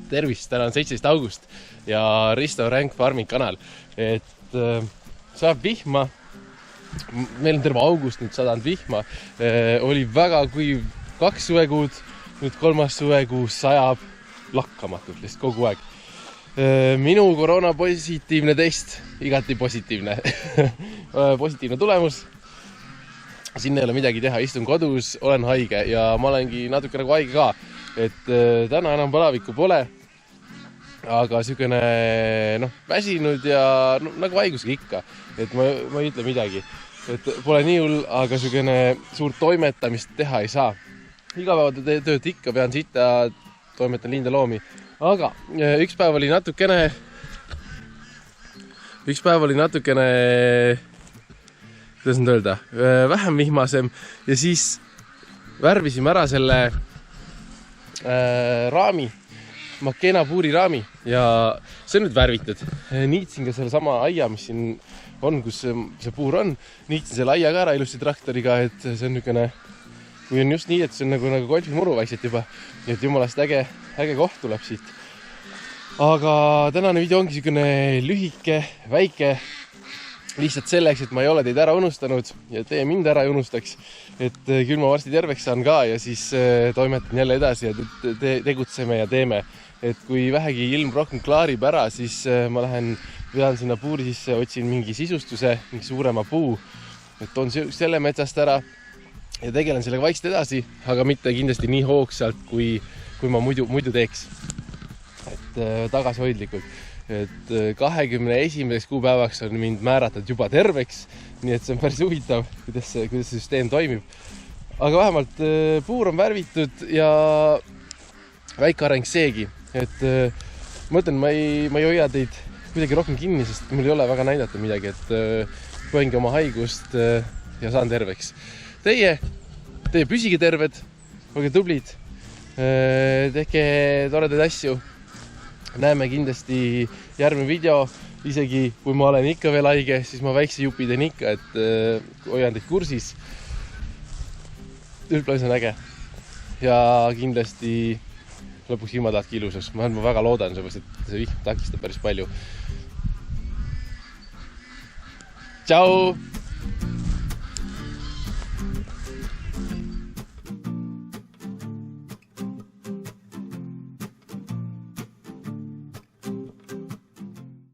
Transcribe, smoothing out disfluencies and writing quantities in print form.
Tervist, täna on 17. august ja Risto Ränk Farming kanal. Saab vihma. Meil on terve august nüüd sadanud vihma. Oli väga kuiv 2 suvekuud, nüüd 3. suvekuu sajab lakkamatult lihtsalt kogu aeg. Minu koroonapositiivne test, igati positiivne. Positiivne tulemus. Sinna ei ole midagi teha, istun kodus, olen haige ja ma olengi natuke nagu haige ka. Täna enam palavikku pole, aga sükene väsinud ja nagu haigusega ikka. Ma ei ütle midagi. Pole nii hull, aga sükene suurt toimetamist teha ei saa. Igapäevatööd ikka pean sita, toimetan lindaloomi. Aga üks päev oli natukene, kuidas nüüd öelda, vähem vihmasem ja siis värvisime ära selle raami, Makena puuri raami ja see on nüüd värvitud. Niitsin ka selle sama aia, mis siin on, kus see puur on. Niitsin selle aia ka ära ilusti traktoriga, et see on niisugune, kui on just nii, et see on nagu golfimuru vaikselt juba. Nii et jumalast äge koht tuleb siit. Aga tänane video ongi niisugune lühike, väike, lihtsalt selleks, et ma ei ole teid ära unustanud ja teie mind ära ei unustaks. Küll ma varsti terveks saan ka ja siis toimetan jälle edasi ja tegutseme ja teeme. Kui vähegi ilm rohkem klaarib ära, siis ma vean sinna puuri sisse, otsin mingi sisustuse, mingi suurema puu. Toon selle metsast ära ja tegelen sellega vaikselt edasi, aga mitte kindlasti nii hoogsalt, kui ma muidu teeks. Tagasihoidlikult. 21. kuupäevaks on mind määratud juba terveks, nii et see on päris huvitav, kuidas see süsteem toimib. Aga vähemalt puur on värvitud ja väike areng seegi. Ma ütlen, ma ei hoia teid kuidagi rohkem kinni, sest mul ei ole väga näidata midagi, põengi oma haigust ja saan terveks. Teie püsige terved, olge tublid, tehke toredaid asju. Näeme kindlasti järgmine video, isegi kui ma olen ikka veel haige, siis ma väikse jupi teen ikka, et hoian teid kursis. Ülplõis on äge ja kindlasti lõpuks ilma tahtki ilusas. Ma väga loodan, et see vihm takistab päris palju. Tšau!